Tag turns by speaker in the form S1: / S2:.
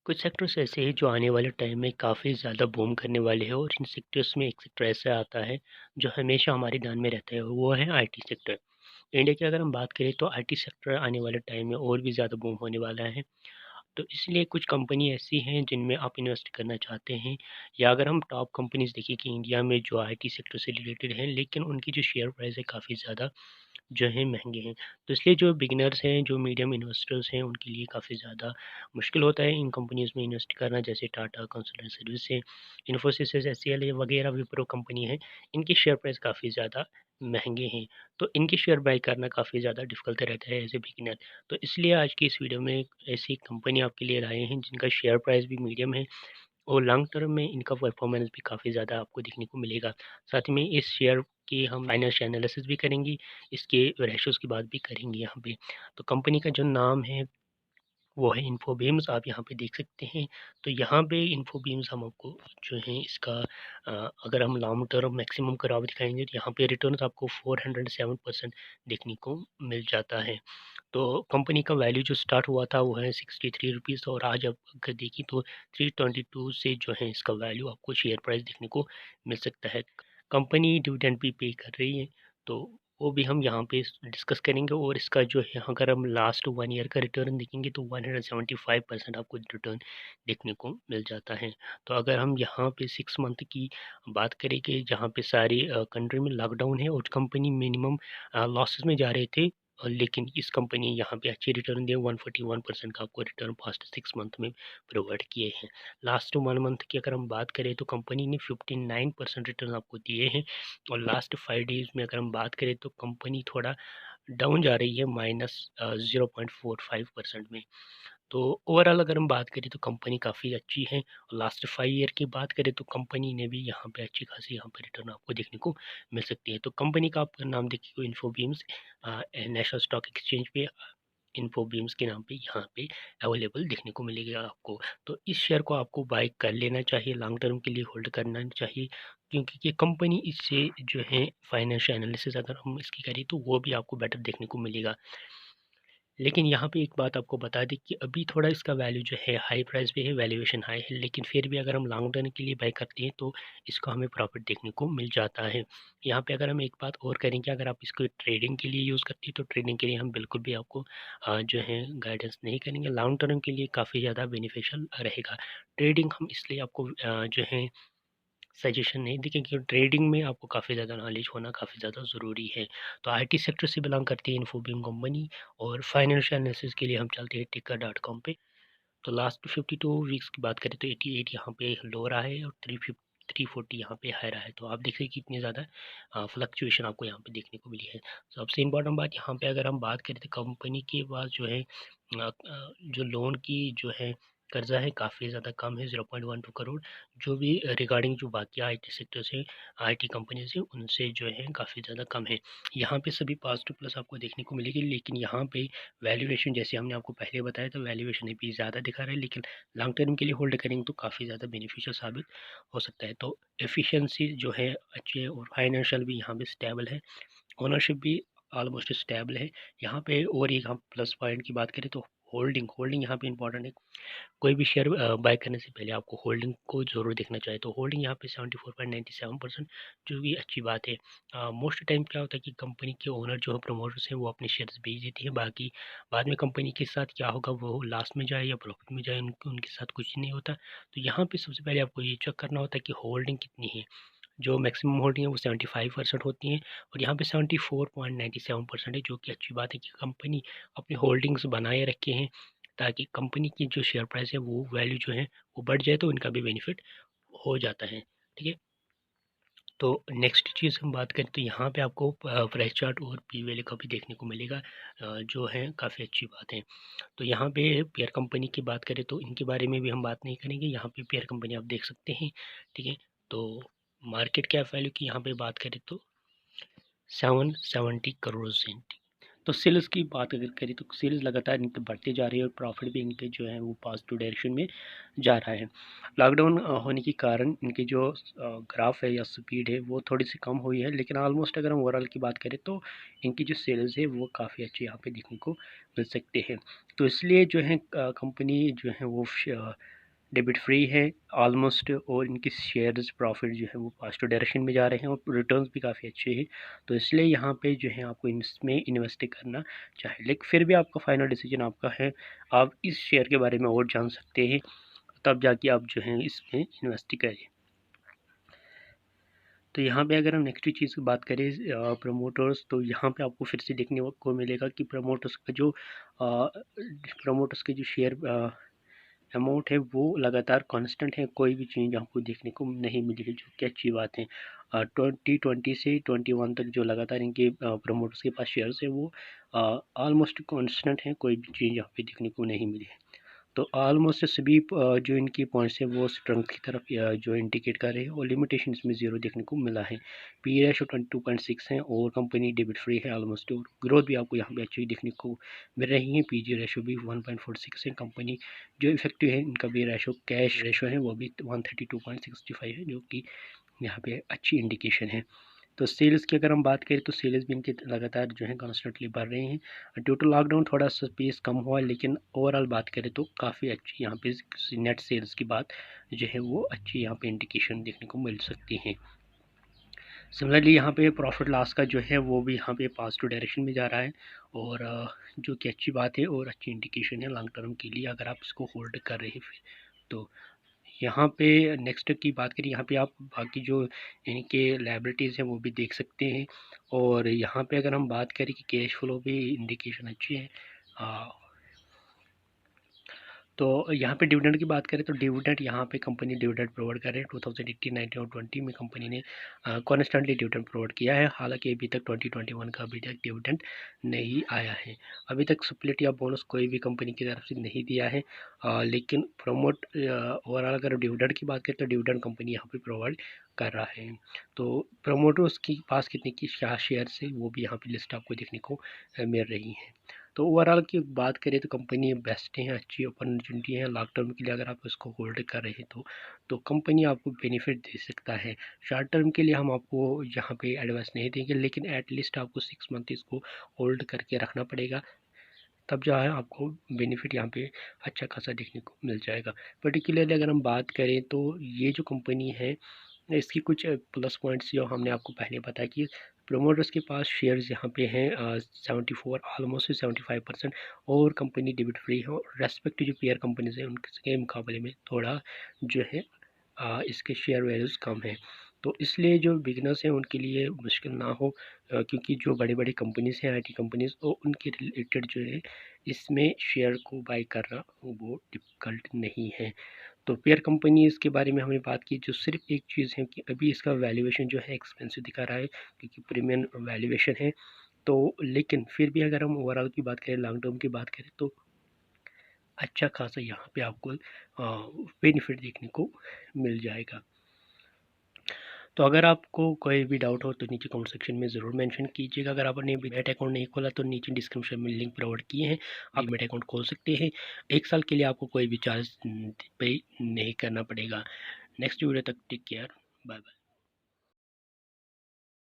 S1: कुछ सेक्टर्स ऐसे हैं जो आने वाले टाइम में काफ़ी ज़्यादा बूम करने वाले हैं और इन सेक्टर्स में एक सेक्टर ऐसा आता है जो हमेशा हमारे ध्यान में रहता है, वो है आईटी सेक्टर। इंडिया की अगर हम बात करें तो आईटी सेक्टर आने वाले टाइम में और भी ज़्यादा बूम होने वाला है। तो इसलिए कुछ कंपनी ऐसी हैं जिनमें आप इन्वेस्ट करना चाहते हैं, या अगर हम टॉप कंपनीज़ देखें कि इंडिया में जो आईटी सेक्टर से रिलेटेड हैं, लेकिन उनकी जो शेयर प्राइस है काफ़ी ज़्यादा जो हैं महँगे हैं। तो इसलिए जो बिगिनर्स हैं, जो मीडियम इन्वेस्टर्स हैं, उनके लिए काफ़ी ज़्यादा मुश्किल होता है इन कंपनीज़ में इन्वेस्ट करना, जैसे टाटा कंसल्टेंट सर्विस है, इन्फोसिस है, एचसीएल वगैरह विप्रो कंपनी है। इनकी शेयर प्राइस काफ़ी ज़्यादा महँगे हैं, तो इनकी शेयर बाय करना काफ़ी ज़्यादा डिफ़िकल्ट रहता है एज़ ए बिगिनर। तो इसलिए आज की इस वीडियो में एक ऐसी कंपनी आपके लिए लाए हैं जिनका शेयर प्राइस भी मीडियम है और लॉन्ग टर्म में इनका परफॉर्मेंस भी काफ़ी ज़्यादा आपको देखने को मिलेगा। साथ में इस शेयर की हम फाइनेंशियल एनालिसिस भी करेंगे, इसके रेशियोज़ की बात भी करेंगे यहाँ पे। तो कंपनी का जो नाम है वो है इन्फोबीम्स, आप यहाँ पे देख सकते हैं। तो यहाँ पे इन्फोबीम्स हम आपको जो है इसका अगर हम लॉन्ग टर्म मैक्सिमम ग्राफ दिखाएँगे तो यहाँ पे रिटर्न्स आपको 407% देखने को मिल जाता है। तो कंपनी का वैल्यू जो स्टार्ट हुआ था वो है 63 रुपीज़ और आज आप अगर देखें तो 322 से जो है इसका वैल्यू आपको शेयर प्राइस देखने को मिल सकता है। कंपनी डिविडेंड भी पे कर रही है, तो वो भी हम यहाँ पे डिस्कस करेंगे और इसका जो है अगर हम लास्ट 1 ईयर का रिटर्न देखेंगे तो 175% आपको रिटर्न देखने को मिल जाता है। तो अगर हम यहाँ पे 6 मंथ की बात करें कि जहाँ पे सारी कंट्री में लॉकडाउन है और कंपनी मिनिमम लॉसेस में जा रहे थे, लेकिन इस कंपनी यहाँ पे अच्छी रिटर्न दिए, 141% का आपको रिटर्न पास्ट 6 मंथ में प्रोवाइड किए हैं। लास्ट 1 मंथ की अगर हम बात करें तो कंपनी ने 59% रिटर्न आपको दिए हैं और लास्ट 5 डेज़ में अगर हम बात करें तो कंपनी थोड़ा डाउन जा रही है, माइनस 0.45% में। तो ओवरऑल अगर हम बात करें तो कंपनी काफ़ी अच्छी है और लास्ट 5 ईयर की बात करें तो कंपनी ने भी यहाँ पे अच्छी खासी यहाँ पे रिटर्न आपको देखने को मिल सकती है। तो कंपनी का आप नाम देखिए इन्फोबीम्स, नेशनल स्टॉक एक्सचेंज पे इन्फोबीम्स के नाम पे यहाँ पे अवेलेबल देखने को मिलेगा आपको। तो इस शेयर को आपको बाय कर लेना चाहिए, लॉन्ग टर्म के लिए होल्ड करना चाहिए, क्योंकि ये कंपनी इससे जो है फाइनेंशियल एनालिसिस अगर हम इसकी करें तो वो भी आपको बेटर देखने को मिलेगा। लेकिन यहाँ पे एक बात आपको बता दें कि अभी थोड़ा इसका वैल्यू जो है हाई प्राइस पे है, वैल्यूएशन हाई है, लेकिन फिर भी अगर हम लॉन्ग टर्म के लिए बाय करते हैं तो इसको हमें प्रॉफिट देखने को मिल जाता है। यहाँ पे अगर हम एक बात और करें कि अगर आप इसको ट्रेडिंग के लिए यूज़ करते हैं तो ट्रेडिंग के लिए हम बिल्कुल भी आपको जो है गाइडेंस नहीं करेंगे। लॉन्ग टर्म के लिए काफ़ी ज़्यादा बेनिफिशियल रहेगा। ट्रेडिंग हम इसलिए आपको जो है सजेशन नहीं देखें कि ट्रेडिंग में आपको काफ़ी ज़्यादा नॉलेज होना काफ़ी ज़्यादा ज़रूरी है। तो आईटी सेक्टर से बिलोंग करती है इन्फोबीम कंपनी और फाइनेंशियल एनालिसिस के लिए हम चलते हैं टिकर.com पे। तो लास्ट 52 वीक्स की बात करें तो 88 यहाँ पे लो रहा है और 340 यहाँ पे हाई रहा है। तो आप देख रहे हैं कितनी ज़्यादा फ्लक्चुएशन आपको यहाँ पे देखने को मिली है। सबसे इम्पोर्टेंट बात यहाँ पे अगर हम बात करें तो कंपनी के पास जो है जो लोन की जो है कर्जा है काफ़ी ज़्यादा कम है, 0.12 करोड़। जो भी रिगार्डिंग जो बाकी आईटी सेक्टर से आईटी कंपनीज हैं उनसे जो है काफ़ी ज़्यादा कम है। यहाँ पे सभी पास टू प्लस आपको देखने को मिलेगी, लेकिन यहाँ पे वैल्यूएशन जैसे हमने आपको पहले बताया था वैल्यूएशन अभी ज़्यादा दिखा रहा है, लेकिन लॉन्ग टर्म के लिए होल्ड करेंगे तो काफ़ी ज़्यादा बेनिफिशियल साबित हो सकता है। तो एफिशिएंसी जो है अच्छी है और फाइनेंशियल भी यहाँ पे स्टेबल है, ओनरशिप भी ऑलमोस्ट स्टेबल है यहाँ पे। और एक हम प्लस पॉइंट की बात करें तो होल्डिंग होल्डिंग यहाँ पे इंपॉर्टेंट है। कोई भी शेयर बाय करने से पहले आपको होल्डिंग को ज़रूर देखना चाहिए। तो होल्डिंग यहाँ पे 74.97%, जो कि अच्छी बात है। मोस्ट टाइम क्या होता है कि कंपनी के ओनर जो है प्रमोटर्स हैं वो अपने शेयर्स बेच देते हैं, बाकी बाद में कंपनी के साथ क्या होगा वो लास्ट में जाए या प्रॉफिट में जाए उनके साथ कुछ नहीं होता। तो यहाँ पे सबसे पहले आपको ये चेक करना होता है कि होल्डिंग कितनी है। जो मैक्सिमम होल्डिंग है वो 75% होती हैं और यहाँ पे 74.97% है, जो कि अच्छी बात है कि कंपनी अपनी होल्डिंग्स बनाए रखे हैं ताकि कंपनी की जो शेयर प्राइस है वो वैल्यू जो है वो बढ़ जाए तो इनका भी बेनिफिट हो जाता है। ठीक है, तो नेक्स्ट चीज़ हम बात करें तो यहाँ पे आपको प्राइस चार्ट और पी वैल्यू का भी देखने को मिलेगा, जो है काफ़ी अच्छी बात है। तो यहाँ पे पेयर कंपनी की बात करें तो इनके बारे में भी हम बात नहीं करेंगे, यहाँ पे पेयर कंपनी आप देख सकते हैं। ठीक है, तो मार्केट कैप वैल्यू की यहाँ पे बात करें तो 770 करोड़ से। तो सेल्स की बात अगर करें तो सेल्स लगातार इनके बढ़ते जा रही है और प्रॉफिट भी इनके जो है वो पॉजिटिव डायरेक्शन में जा रहा है। लॉकडाउन होने के कारण इनकी जो ग्राफ है या स्पीड है वो थोड़ी सी कम हुई है, लेकिन ऑलमोस्ट अगर हम ओवरऑल की बात करें तो इनकी जो सेल्स है वो काफ़ी अच्छी यहाँ पे देखने को मिल सकते हैं। तो इसलिए जो है कंपनी जो है वो डेबिट फ्री है ऑलमोस्ट, और इनकी शेयर्स प्रॉफिट जो है वो पॉजिटिव डायरेक्शन में जा रहे हैं और रिटर्न्स भी काफ़ी अच्छे हैं। तो इसलिए यहाँ पे जो है आपको इसमें इन्वेस्ट करना चाहिए, लेकिन फिर भी आपका फाइनल डिसीजन आपका है। आप इस शेयर के बारे में और जान सकते हैं, तब जाके आप जो है इसमें इन्वेस्ट करें। तो यहाँ पे अगर हम नेक्स्ट चीज़ की बात करें प्रमोटर्स, तो यहाँ पे आपको फिर से देखने को मिलेगा कि प्रमोटर्स के जो शेयर अमाउंट है वो लगातार कांस्टेंट है, कोई भी चेंज आपको देखने को नहीं मिली है, जो कि अच्छी बात है। 2020 से 21 तक जो लगातार इनके प्रमोटर्स के पास शेयर्स है वो ऑलमोस्ट कांस्टेंट है, कोई भी चेंज यहाँ पे देखने को नहीं मिली है। तो ऑलमोस्ट सभी जो इनकी पॉइंट्स है वो स्ट्रेंथ की तरफ जो इंडिकेट कर रहे हैं, और लिमिटेशन इसमें जीरो देखने को मिला है। पी रेशो 22.6 है और कंपनी डेबिट फ्री है ऑलमोस्ट, और ग्रोथ भी आपको यहाँ पे अच्छी देखने को मिल रही है। पी जी रेशो भी 1.46 है। कंपनी जो इफेक्टिव है इनका भी रेशो, कैश रेशो है वो भी 132.65 है, जो कि यहाँ पे अच्छी इंडिकेशन है। तो सेल्स की अगर हम बात करें तो सेल्स भी इनके लगातार जो है कॉन्स्टेंटली बढ़ रहे हैं। ड्यू टू लॉकडाउन थोड़ा सा पेस कम हुआ, लेकिन ओवरऑल बात करें तो काफ़ी अच्छी यहाँ पे नेट सेल्स की बात जो है वो अच्छी यहाँ पे इंडिकेशन देखने को मिल सकती है। सिमिलरली यहाँ पे प्रॉफिट लॉस का जो है वो भी यहाँ पे पॉजिटिव डायरेक्शन में जा रहा है, और जो कि अच्छी बात है और अच्छी इंडिकेशन है लॉन्ग टर्म के लिए अगर आप इसको होल्ड कर रहे हैं तो। यहाँ पे नेक्स्ट की बात करें, यहाँ पे आप बाकी जो इनके लायबिलिटीज़ हैं वो भी देख सकते हैं, और यहाँ पे अगर हम बात करें कि कैश फ्लो भी इंडिकेशन अच्छी है। तो यहाँ पे डिविडेंड की बात करें तो डिविडेंड यहाँ पे कंपनी डिविडेंड प्रोवाइड कर रही है। 2018, 19 और 20 में कंपनी ने कॉन्स्टेंटली डिविडेंड प्रोवाइड किया है। हालांकि अभी तक 2021 का अभी तक डिविडेंड नहीं आया है। अभी तक स्प्लिट या बोनस कोई भी कंपनी की तरफ से नहीं दिया है, लेकिन प्रमोट ओवरऑल अगर डिविडेंड की बात करें तो डिविडेंड कंपनी यहाँ पे प्रोवाइड कर रहा है। तो प्रमोटर्स के पास कितने की शेयर है वो भी यहाँ पे लिस्ट आपको देखने को मिल रही है। तो ओवरऑल की बात करें तो कंपनी बेस्ट है, अच्छी अपॉर्चुनिटी है लॉन्ग टर्म के लिए अगर आप इसको होल्ड कर रहे हैं तो कंपनी आपको बेनिफिट दे सकता है। शॉर्ट टर्म के लिए हम आपको यहाँ पे एडवाइस नहीं देंगे, लेकिन एटलीस्ट आपको 6 मंथ इसको होल्ड करके रखना पड़ेगा, तब जो है आपको बेनिफिट यहाँ पे अच्छा खासा देखने को मिल जाएगा। पर्टिकुलरली अगर हम बात करें तो ये जो कंपनी है इसकी कुछ प्लस पॉइंट्स जो हमने आपको पहले बताया कि प्रोमोटर्स के पास शेयर्स यहाँ पे हैं 74 ऑलमोस्ट 75%, और कंपनी डेबिट फ्री है, और रेस्पेक्ट जो पेयर कंपनीज हैं उनके मुकाबले में थोड़ा जो है इसके शेयर वैल्यूज़ कम है। तो इसलिए जो बिगनर्स हैं उनके लिए मुश्किल ना हो, क्योंकि जो बड़ी बड़ी कंपनीज़ हैं आईटी कंपनीज़, तो उनके रिलेटेड जो है इसमें शेयर को बाई करना वो डिफ़िकल्ट नहीं है। तो पेयर कंपनीज़ के बारे में हमने बात की, जो सिर्फ एक चीज़ है कि अभी इसका वैल्यूएशन जो है एक्सपेंसिव दिखा रहा है, क्योंकि प्रीमियम वैल्यूएशन है। तो लेकिन फिर भी अगर हम ओवरऑल की बात करें, लॉन्ग टर्म की बात करें, तो अच्छा खासा यहाँ पे आपको बेनिफिट देखने को मिल जाएगा। तो अगर आपको कोई भी डाउट हो तो नीचे कमेंट सेक्शन में ज़रूर मेंशन कीजिएगा। अगर आपने डीमैट अकाउंट नहीं खोला तो नीचे डिस्क्रिप्शन में लिंक प्रोवाइड किए हैं, आप डीमैट अकाउंट खोल सकते हैं। 1 साल के लिए आपको कोई भी चार्ज पे नहीं करना पड़ेगा। नेक्स्ट वीडियो तक टेक केयर, बाय बाय।